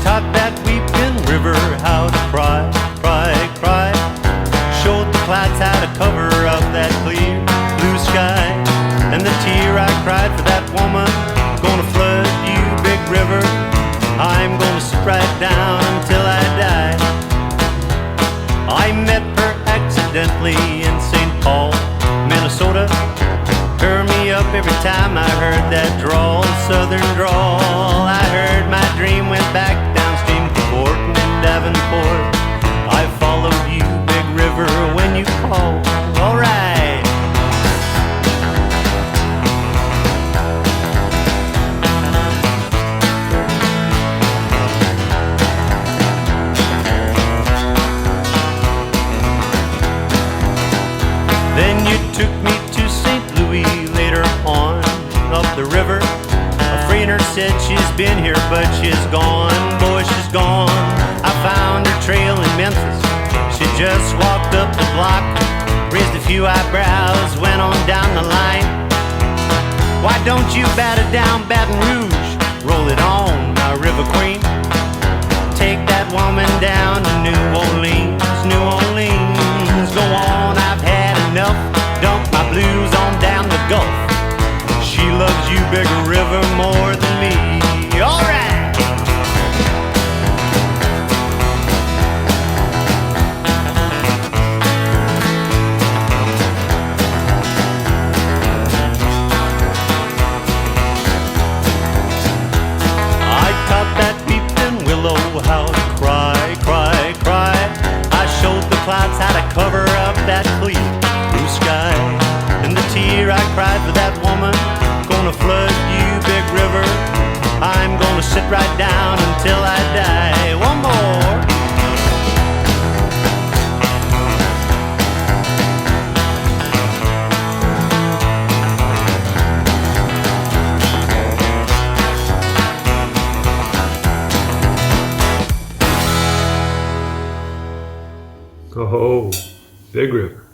taught that weeping river how to cry, cry, cry. Showed the clouds how to cover up that clear blue sky. And the tear I cried for that woman, gonna flood you, big river. I'm gonna sit right down until I die. I met her accidentally in St. Paul, Minnesota. Turned me up every time I heard that drawl, southern drawl. I heard my dream went back downstream to Borton and Davenport. I followed you, big river, when you called. All right. Then you took me to St. Louis later on up the river. A freighter said she's been here but she's gone, boy she's gone. I found her trail in Memphis. She just walked up the block, raised a few eyebrows, went on down the line. Why don't you bat it down Baton Rouge, roll it on, my river queen. Take that woman down to New Orleans, New Orleans. Go on, I've had enough, dump my blues on down the Gulf. She loves you, bigger river, more than me. All right. I taught that weeping willow how to cry, cry, cry. I showed the clouds how to cover up that clear blue sky. And the tear I cried for that woman, gonna flood you, big river. I'm gonna sit right down until I die. One more. Oh, big river.